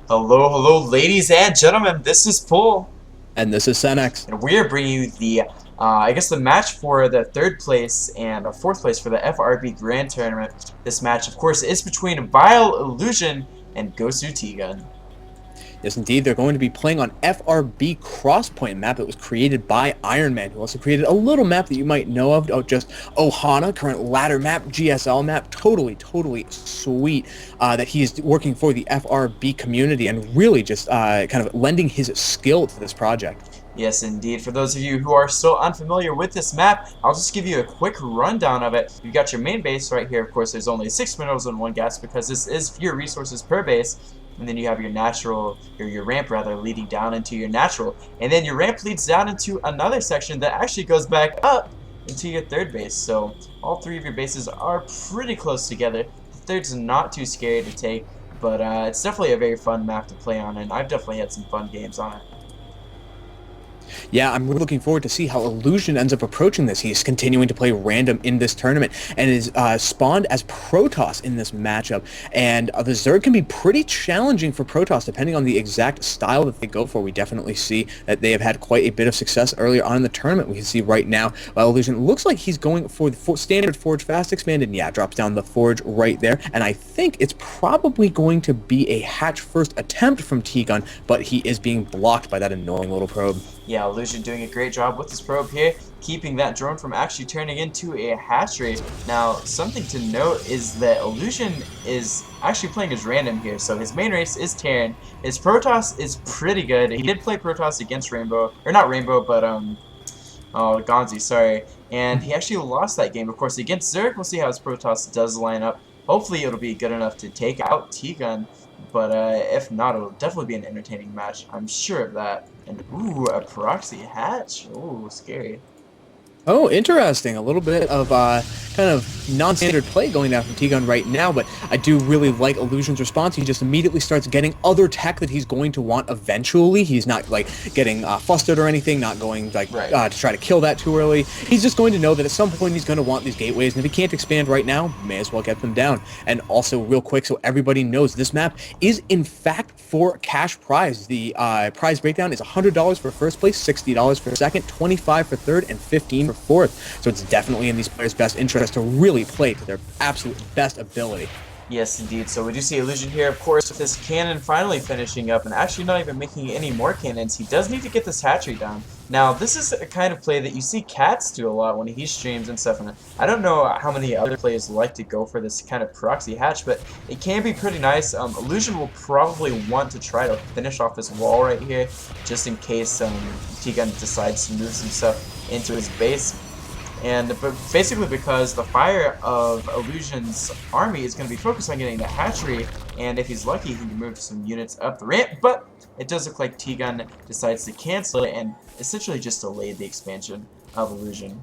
Hello, hello, ladies and gentlemen. This is Paul, And this is Senex. and we are bringing you the match for the third place and fourth place for the FRB Grand Tournament. This match, of course, is between VileIllusion and GoSuTgun. Yes, indeed, they're going to be playing on FRB Crosspoint map that was created by Iron Man, who also created a little map that you might know of, just Ohana, current ladder map, GSL map, totally sweet, that he is working for the FRB community and really just kind of lending his skill to this project. Yes, indeed. For those of you who are still unfamiliar with this map, I'll just give you a quick rundown of it. You've got your main base right here. Of course, there's only 6 minerals and 1 gas because this is fewer resources per base. And then you have your natural, or your ramp rather, leading down into your natural. And then your ramp leads down into another section that actually goes back up into your third base. So all 3 of your bases are pretty close together. The third's not too scary to take, but it's definitely a very fun map to play on, and I've definitely had some fun games on it. Yeah, I'm really looking forward to see how Illusion ends up approaching this. He's continuing to play random in this tournament and is spawned as Protoss in this matchup. And the Zerg can be pretty challenging for Protoss depending on the exact style that they go for. We definitely see that they have had quite a bit of success earlier on in the tournament. We can see right now, Illusion looks like he's going for the standard Forge Fast Expanded. And yeah, drops down the Forge right there. And I think it's probably going to be a hatch first attempt from T-Gun, but he is being blocked by that annoying little probe. Yeah, Illusion doing a great job with this probe here, keeping that drone from actually turning into a hatchery. Now, something to note is that Illusion is actually playing as random here, so his main race is Terran. His Protoss is pretty good. He did play Protoss against Rainbow, or not Rainbow, but Gonzi, sorry. And he actually lost that game, of course, against Zerg. We'll see how his Protoss does line up. Hopefully it'll be good enough to take out T-Gun, but if not, it'll definitely be an entertaining match. I'm sure of that. And ooh, a proxy hatch. Ooh, scary. Oh, interesting. A little bit of kind of non-standard play going down from T-Gun right now, but I do really like Illusion's response. He just immediately starts getting other tech that he's going to want eventually. He's not like getting flustered or anything, not going like to try to kill that too early. He's just going to know that at some point he's going to want these gateways, and if he can't expand right now, may as well get them down. And also, real quick, so everybody knows, this map is in fact for cash prize. The prize breakdown is $100 for first place, $60 for second, $25 for third, and $15 for fourth. So it's definitely in these players' best interest to really play to their absolute best ability. Yes, indeed. So we do see Illusion here, of course, with this cannon finally finishing up and actually not even making any more cannons. He does need to get this hatchery down. Now, this is a kind of play that you see Cats do a lot when he streams and stuff, and I don't know how many other players like to go for this kind of proxy hatch, but it can be pretty nice. Illusion will probably want to try to finish off this wall right here, just in case T-Gun decides to move some stuff into his base. But basically because the fire of Illusion's army is going to be focused on getting the hatchery, and if he's lucky, he can move some units up the ramp, but it does look like T-Gun decides to cancel it and essentially just delay the expansion of Illusion.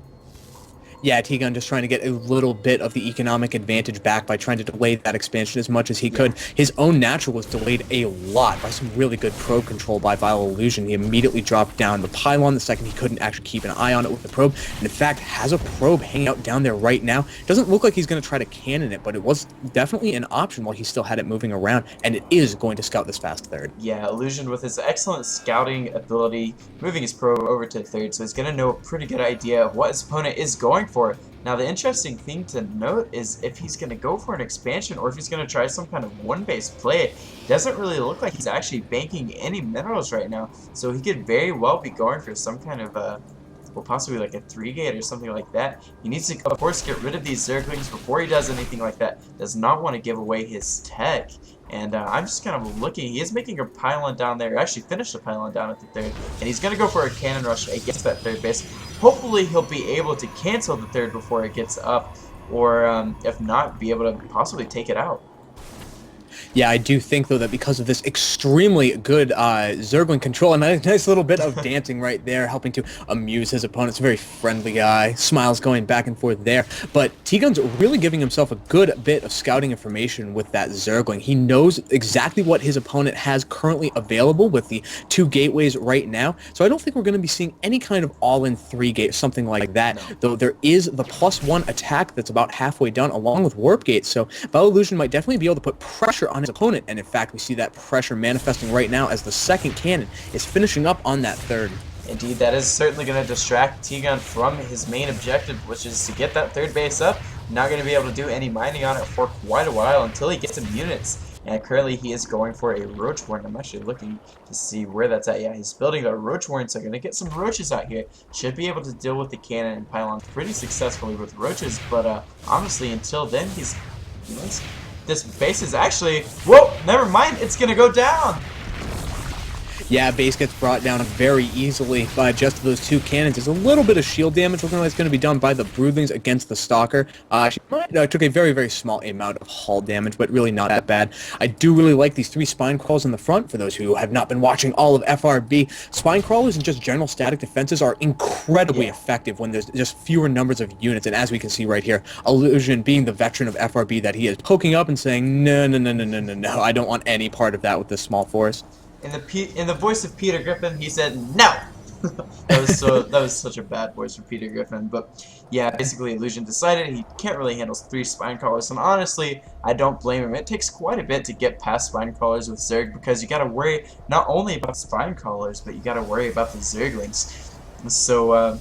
Yeah, T-Gun just trying to get a little bit of the economic advantage back by trying to delay that expansion as much as he could. His own natural was delayed a lot by some really good probe control by VileIllusion. He immediately dropped down the pylon the second he couldn't actually keep an eye on it with the probe, and in fact has a probe hanging out down there right now. Doesn't look like he's going to try to cannon it, but it was definitely an option while he still had it moving around, and it is going to scout this fast third. Yeah, Illusion with his excellent scouting ability, moving his probe over to third, so he's going to know a pretty good idea of what his opponent is going for. Now, the interesting thing to note is if he's going to go for an expansion or if he's going to try some kind of one-base play, it doesn't really look like he's actually banking any minerals right now. So he could very well be going for some kind of well, possibly like a 3-gate or something like that. He needs to, of course, get rid of these Zerglings before he does anything like that. Does not want to give away his tech. And I'm just kind of looking. He is making a pylon down there. Actually finished the pylon down at the third. And he's going to go for a cannon rush against that third base. Hopefully he'll be able to cancel the third before it gets up. Or if not, be able to possibly take it out. Yeah, I do think, though, that because of this extremely good Zergling control, and a nice little bit of dancing right there, helping to amuse his opponents. Very friendly guy. Smiles going back and forth there. But T-Gun's really giving himself a good bit of scouting information with that Zergling. He knows exactly what his opponent has currently available with the 2 gateways right now. So I don't think we're going to be seeing any kind of all-in 3-gate, something like that. No. Though there is the +1 attack that's about halfway done, along with Warp Gates. So VileIllusion might definitely be able to put pressure on on his opponent, and in fact, we see that pressure manifesting right now as the second cannon is finishing up on that third. Indeed, that is certainly going to distract T-Gun from his main objective, which is to get that third base up. Not going to be able to do any mining on it for quite a while until he gets some units. And currently he is going for a roach warren. I'm actually looking to see where that's at. Yeah, he's building a roach warren, so going to get some roaches out here. Should be able to deal with the cannon and pylon pretty successfully with roaches, but honestly, until then, this base is actually... Whoa! Never mind! It's going to go down! Yeah, base gets brought down very easily by just those two cannons. There's a little bit of shield damage looking like it's going to be done by the broodlings against the stalker. She took a very, very small amount of hull damage, but really not that bad. I do really like these three spine crawls in the front. For those who have not been watching all of FRB, spine crawlers and just general static defenses are incredibly effective when there's just fewer numbers of units. And as we can see right here, Illusion, being the veteran of FRB that he is, poking up and saying, no, I don't want any part of that with this small force. In the voice of Peter Griffin, he said no. that was such a bad voice for Peter Griffin. But yeah, basically Illusion decided he can't really handle three spine crawlers, and honestly, I don't blame him. It takes quite a bit to get past spine crawlers with Zerg because you got to worry not only about spine crawlers, but you got to worry about the Zerglings. So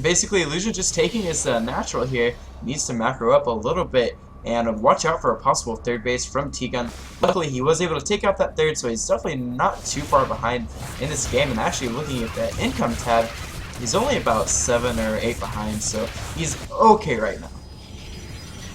basically, Illusion just taking his natural here needs to macro up a little bit. And watch out for a possible third base from T-Gun. Luckily, he was able to take out that third, so he's definitely not too far behind in this game. And actually, looking at the income tab, he's only about 7 or 8 behind, so he's okay right now.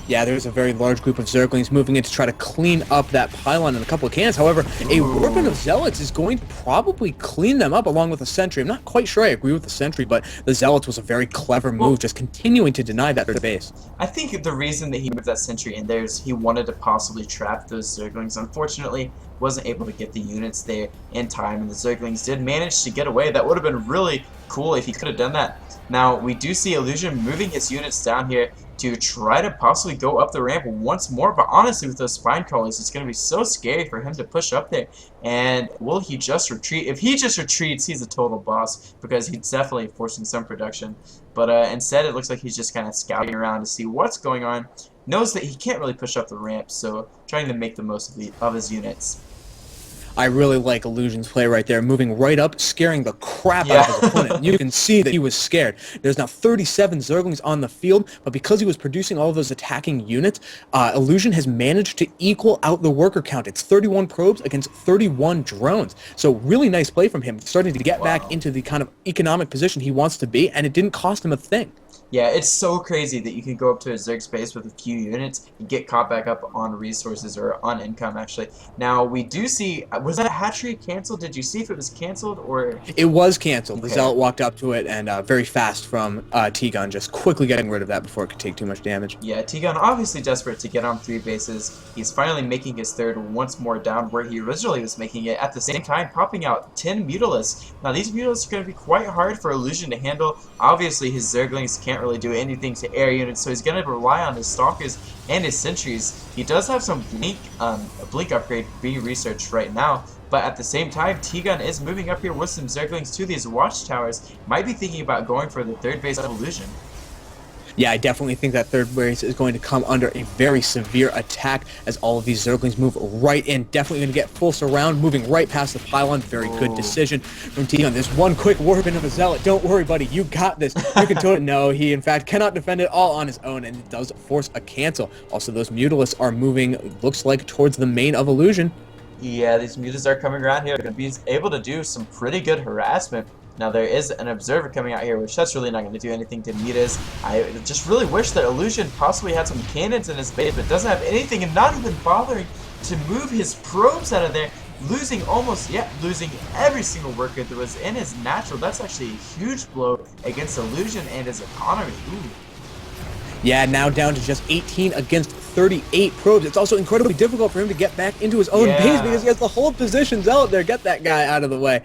Yeah, there's a very large group of Zerglings moving in to try to clean up that pylon and a couple of cannons. However, a Warpin of Zealots is going to probably clean them up along with a Sentry. I'm not quite sure I agree with the Sentry, but the Zealots was a very clever move, just continuing to deny that third base. I think the reason that he moved that Sentry in there is he wanted to possibly trap those Zerglings. Unfortunately, wasn't able to get the units there in time, and the Zerglings did manage to get away. That would have been really cool if he could have done that. Now, we do see Illusion moving his units down here to try to possibly go up the ramp once more, but honestly, with those spine crawlers, it's going to be so scary for him to push up there. And will he just retreat? If he just retreats, he's a total boss, because he's definitely forcing some production. But instead, it looks like he's just kind of scouting around to see what's going on. Knows that he can't really push up the ramp, so trying to make the most of his units. I really like Illusion's play right there, moving right up, scaring the crap out of his opponent. You can see that he was scared. There's now 37 Zerglings on the field, but because he was producing all of those attacking units, Illusion has managed to equal out the worker count. It's 31 probes against 31 drones. So really nice play from him, starting to get back into the kind of economic position he wants to be, and it didn't cost him a thing. Yeah, it's so crazy that you can go up to a Zerg space with a few units and get caught back up on resources, or on income, actually. Now, we do see... Was that hatchery canceled? Did you see if it was canceled, or...? It was canceled. Okay. The Zealot walked up to it, and very fast from T-Gun, just quickly getting rid of that before it could take too much damage. Yeah, T-Gun obviously desperate to get on 3 bases. He's finally making his third once more down where he originally was making it. At the same time, popping out 10 Mutalisks. Now, these Mutalisks are going to be quite hard for Illusion to handle. Obviously, his Zerglings can't really do anything to air units, so he's going to rely on his Stalkers and his Sentries. He does have some Blink upgrade being researched right now, but at the same time, T-Gun is moving up here with some Zerglings to these watchtowers. Might be thinking about going for the third base of Illusion. Yeah, I definitely think that third base is going to come under a very severe attack as all of these Zerglings move right in. Definitely going to get full surround, moving right past the pylon. Very good decision from T-Gun. There's one quick Warpin of a Zealot. Don't worry, buddy. You got this. You can do it. No, he in fact cannot defend it all on his own, and it does force a cancel. Also, those Mutalisks are moving, looks like, towards the main of Illusion. Yeah, these Mutalisks are coming around here. Going to be able to do some pretty good harassment. Now, there is an Observer coming out here, which that's really not going to do anything to Mitas. I just really wish that Illusion possibly had some cannons in his base, but doesn't have anything, and not even bothering to move his probes out of there. Losing losing every single worker that was in his natural. That's actually a huge blow against Illusion and his economy. Ooh. Yeah, now down to just 18 against 38 probes. It's also incredibly difficult for him to get back into his own base because he has the whole positions out there. Get that guy out of the way.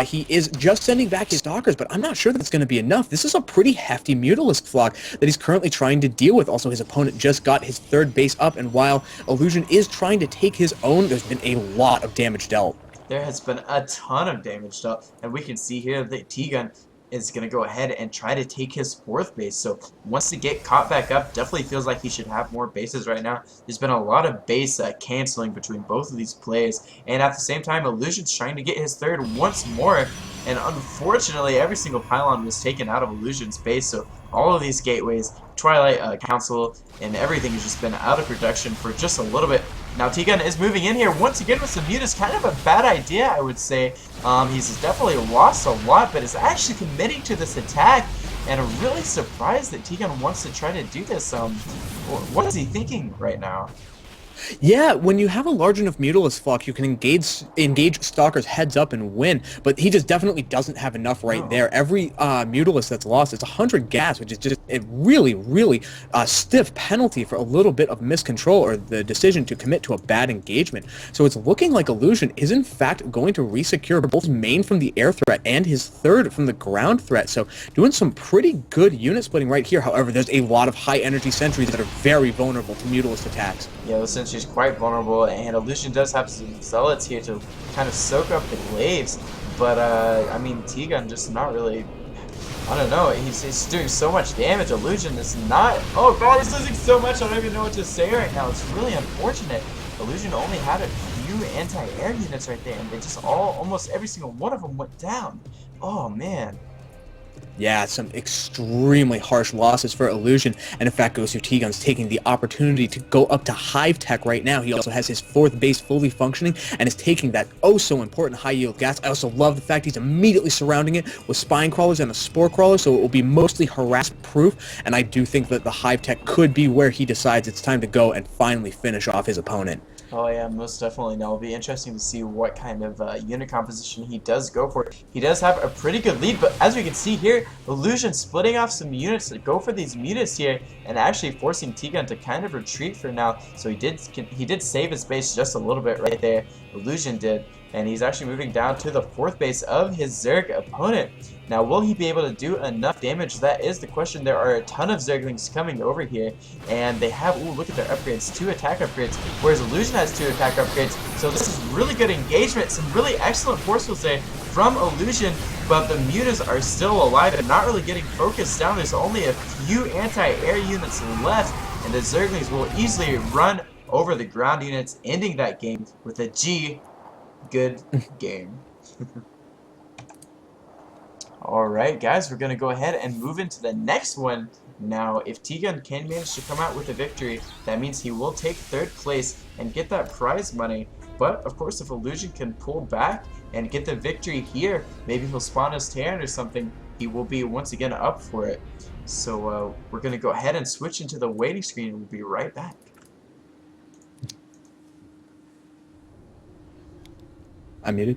He is just sending back his Stalkers, but I'm not sure that's going to be enough. This is a pretty hefty Mutalisk flock that he's currently trying to deal with. Also, his opponent just got his third base up, and while Illusion is trying to take his own, there's been a lot of damage dealt. There has been a ton of damage dealt, and we can see here that T-Gun is going to go ahead and try to take his 4th base. So once to get caught back up, definitely feels like he should have more bases right now. There's been a lot of base canceling between both of these plays, and at the same time, Illusion's trying to get his 3rd once more, and unfortunately, every single pylon was taken out of Illusion's base, so all of these gateways, Twilight Council, and everything has just been out of production for just a little bit. Now T-Gun is moving in here once again with some mutas. Kind of a bad idea, I would say. He's definitely lost a lot, but is actually committing to this attack. And I'm really surprised that T-Gun wants to try to do this. What is he thinking right now? Yeah, when you have a large enough Mutalisk flock, you can engage Stalkers heads up and win, but he just definitely doesn't have enough right there. Every Mutalisk that's lost, it's 100 gas, which is just a really stiff penalty for a little bit of miscontrol or the decision to commit to a bad engagement. So it's looking like Illusion is in fact going to resecure both his main from the air threat and his 3rd from the ground threat. So doing some pretty good unit splitting right here. However, there's a lot of high energy sentries that are very vulnerable to Mutalisk attacks. Yeah, the sentry's quite vulnerable, and Illusion does have some zealots here to kind of soak up the glaives, but I mean, T-Gun just not really, I don't know, he's doing so much damage. Illusion is not, oh god, he's losing so much, I don't even know what to say right now. It's really unfortunate. Illusion only had a few anti-air units right there, and they just almost every single one of them went down. Oh man. Yeah, some extremely harsh losses for Illusion, and in fact, GoSuTgun's taking the opportunity to go up to Hive Tech right now. He also has his 4th base fully functioning and is taking that so important high yield gas. I also love the fact he's immediately surrounding it with Spine Crawlers and a Spore Crawler, so it will be mostly harass proof, and I do think that the Hive Tech could be where he decides it's time to go and finally finish off his opponent. Oh yeah, most definitely. Now it'll be interesting to see what kind of unit composition he does go for. He does have a pretty good lead, but as we can see here, Illusion splitting off some units to go for these mutas here, and actually forcing T-Gun to kind of retreat for now. So he did save his base just a little bit right there. Illusion did, and he's actually moving down to the 4th base of his Zerg opponent. Now, will he be able to do enough damage? That is the question. There are a ton of Zerglings coming over here, and they have, ooh, look at their upgrades, 2 attack upgrades, whereas Illusion has 2 attack upgrades. So this is really good engagement, some really excellent force, we'll say, from Illusion, but the mutas are still alive and not really getting focused down. There's only a few anti-air units left, and the Zerglings will easily run over the ground units, ending that game with a G. Good game. Alright guys, we're going to go ahead and move into the next one. Now, if T-Gun can manage to come out with a victory, that means he will take 3rd place and get that prize money. But, of course, if Illusion can pull back and get the victory here, maybe he'll spawn his Terran or something, he will be once again up for it. So, we're going to go ahead and switch into the waiting screen and we'll be right back. I'm muted.